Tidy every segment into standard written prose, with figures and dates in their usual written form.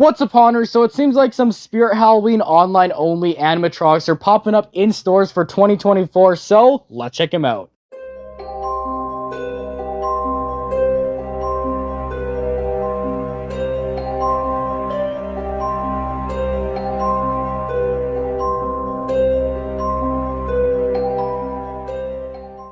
What's up, Honor? So it seems like some Spirit Halloween online only animatronics are popping up in stores for 2024, so let's check them out.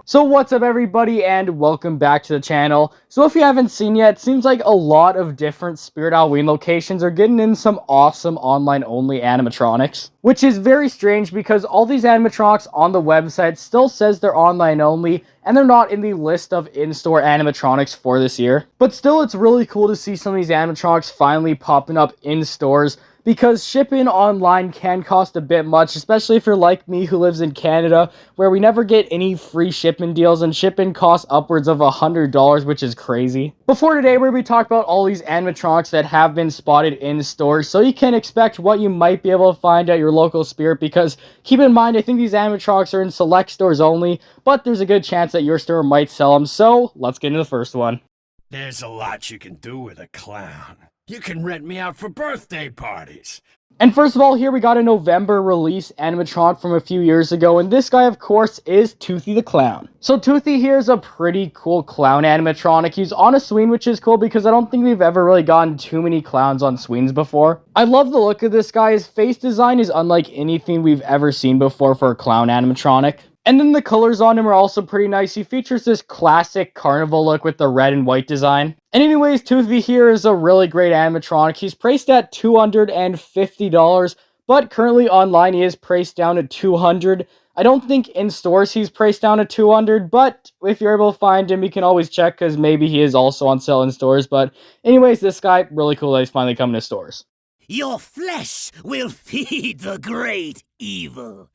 So what's up, everybody, and welcome back to the channel. So if you haven't seen yet, it seems like a lot of different Spirit Halloween locations are getting in some awesome online-only animatronics. Which is very strange because all these animatronics on the website still says they're online-only, and they're not in the list of in-store animatronics for this year. But still, it's really cool to see some of these animatronics finally popping up in stores, because shipping online can cost a bit much, especially if you're like me who lives in Canada, where we never get any free shipping deals, and shipping costs upwards of $100, which is crazy. Before today, we're going to be talking about all these animatronics that have been spotted in stores, so you can expect what you might be able to find at your local Spirit, because keep in mind, I think these animatronics are in select stores only, but there's a good chance that your store might sell them, so let's get into the first one. There's a lot you can do with a clown. You can rent me out for birthday parties. And first of all, here we got a November release animatronic from a few years ago, and this guy, of course, is Toothy the Clown. So Toothy here is a pretty cool clown animatronic. He's on a swing, which is cool because I don't think we've ever really gotten too many clowns on swings before. I love the look of this guy. His face design is unlike anything we've ever seen before for a clown animatronic. And then the colors on him are also pretty nice. He features this classic carnival look with the red and white design. And anyways, Toothy here is a really great animatronic. He's priced at $250, but currently online he is priced down at $200. I don't think in stores he's priced down at $200, but if you're able to find him, you can always check because maybe he is also on sale in stores. But anyways, this guy, really cool that he's finally coming to stores. Your flesh will feed the great evil.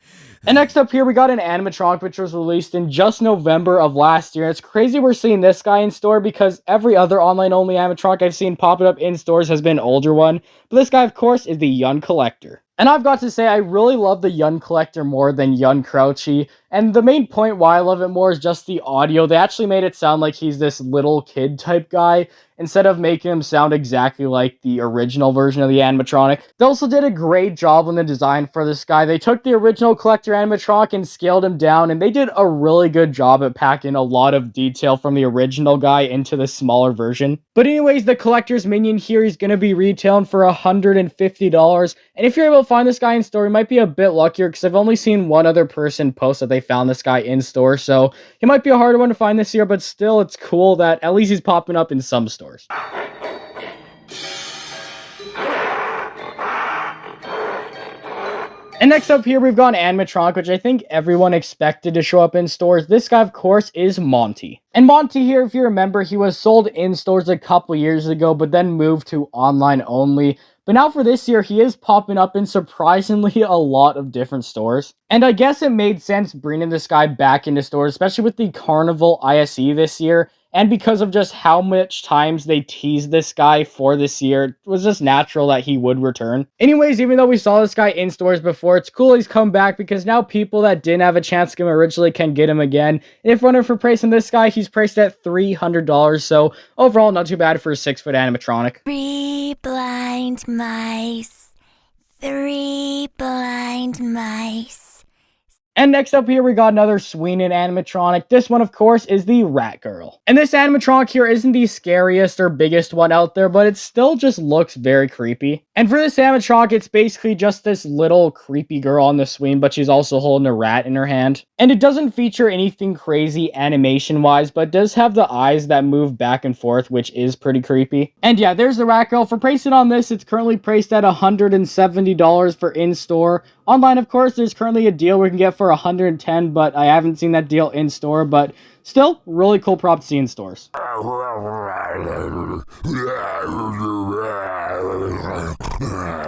And next up here, we got an animatronic which was released in just November of last year. It's crazy we're seeing this guy in store because every other online-only animatronic I've seen popping up in stores has been an older one. But this guy, of course, is the Young Collector. And I've got to say, I really love the Young Collector more than Young Crouchy. And the main point why I love it more is just the audio. They actually made it sound like he's this little kid type guy, instead of making him sound exactly like the original version of the animatronic. They also did a great job on the design for this guy. They took the original Collector animatronic and scaled him down, and they did a really good job at packing a lot of detail from the original guy into the smaller version. But anyways, the Collector's Minion here, he's going to be retailing for $150. And if you're able to find this guy in store, you might be a bit luckier because I've only seen one other person post that they found this guy in store. So he might be a harder one to find this year, but still it's cool that at least he's popping up in some stores. And next up here, we've got an animatronic, which I think everyone expected to show up in stores. This guy, of course, is Monty. And Monty here, if you remember, he was sold in stores a couple years ago, but then moved to online only. But now for this year, he is popping up in surprisingly a lot of different stores. And I guess it made sense bringing this guy back into stores, especially with the Carnival ISE this year. And because of just how much times they teased this guy for this year, it was just natural that he would return. Anyways, even though we saw this guy in stores before, it's cool he's come back because now people that didn't have a chance to get him originally can get him again. And if running for pricing this guy, he's priced at $300. So overall, not too bad for a 6-foot animatronic. 3 blind mice. 3 blind mice. And next up here, we got another swinging animatronic. This one, of course, is the Rat Girl. And this animatronic here isn't the scariest or biggest one out there, but it still just looks very creepy. And for this animatronic, it's basically just this little creepy girl on the swing, but she's also holding a rat in her hand. And it doesn't feature anything crazy animation-wise, but does have the eyes that move back and forth, which is pretty creepy. And yeah, there's the Rat Girl. For pricing on this, it's currently priced at $170 for in-store. Online, of course, there's currently a deal we can get for $110, but I haven't seen that deal in store, but still, really cool prop to see in stores.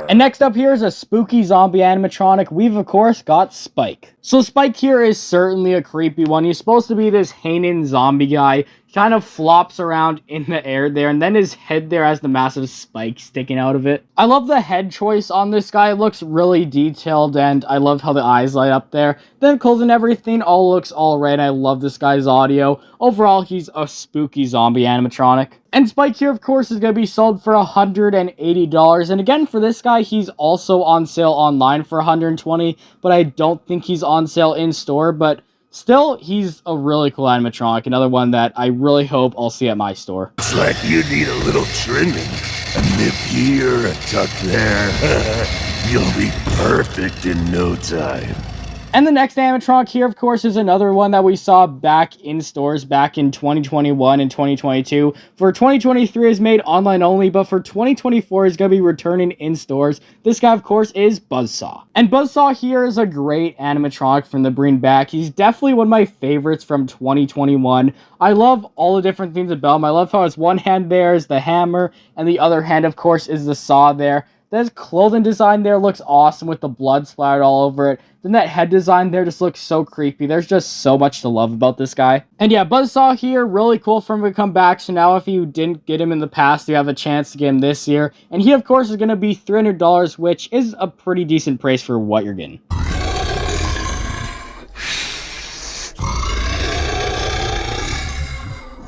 And next up here is a spooky zombie animatronic. We've, of course, got Spike. So Spike here is certainly a creepy one. He's supposed to be this hanging zombie guy. kind of flops around in the air there, and then his head there has the massive spike sticking out of it. I love the head choice on this guy. It looks really detailed, and I love how the eyes light up there. The clothes and everything all looks all right. I love this guy's audio. Overall, he's a spooky zombie animatronic. And Spike here, of course, is going to be sold for $180. And again, for this guy, he's also on sale online for $120, but I don't think he's on sale in store. But still, he's a really cool animatronic. Another one that I really hope I'll see at my store. Looks like you need a little trimming. A nip here, a tuck there. You'll be perfect in no time. And the next animatronic here, of course, is another one that we saw back in stores back in 2021 and 2022. For 2023 is made online only, but for 2024 is going to be returning in stores. This guy, of course, is Buzzsaw. And Buzzsaw here is a great animatronic from the bring back. He's definitely one of my favorites from 2021. I love all the different things about him. I love how his one hand there is the hammer, and the other hand, of course, is the saw there. That clothing design there looks awesome with the blood splattered all over it. Then that head design there just looks so creepy. There's just so much to love about this guy. And yeah, Buzzsaw here, really cool for him to come back. So now if you didn't get him in the past, you have a chance to get him this year. And he, of course, is going to be $300, which is a pretty decent price for what you're getting.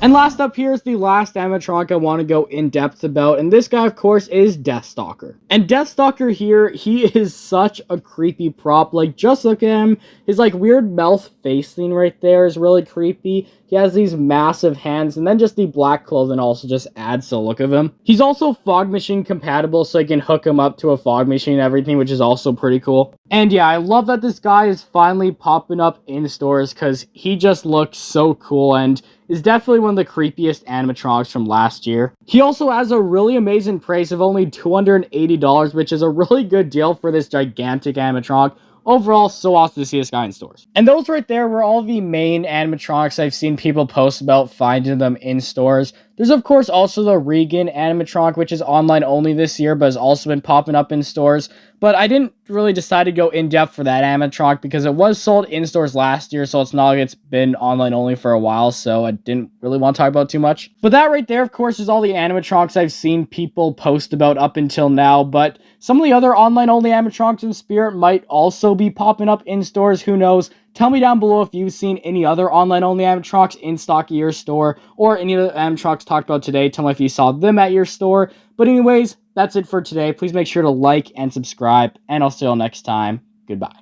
And last up here is the last animatronic I want to go in depth about, and this guy, of course, is Stalker. And Stalker here, he is such a creepy prop. Like, just look at him. His, like, weird mouth face thing right there is really creepy. He has these massive hands, and then just the black clothing also just adds to the look of him. He's also fog machine compatible, so you can hook him up to a fog machine and everything, which is also pretty cool. And yeah, I love that this guy is finally popping up in stores, because he just looks so cool, and is definitely one of the creepiest animatronics from last year. He also has a really amazing price of only $280, which is a really good deal for this gigantic animatronic. Overall, so awesome to see this guy in stores. And those right there were all the main animatronics I've seen people post about finding them in stores. There's, of course, also the Regan animatronic, which is online only this year, but has also been popping up in stores. But I didn't really decide to go in-depth for that animatronic because it was sold in stores last year, so it's not like it's been online only for a while, so I didn't really want to talk about it too much. But that right there, of course, is all the animatronics I've seen people post about up until now, but some of the other online only animatronics in Spirit might also be popping up in stores, who knows? Tell me down below if you've seen any other online-only animatronics in stock at your store, or any of the animatronics talked about today. Tell me if you saw them at your store. But anyways, that's it for today. Please make sure to like and subscribe, and I'll see you all next time. Goodbye.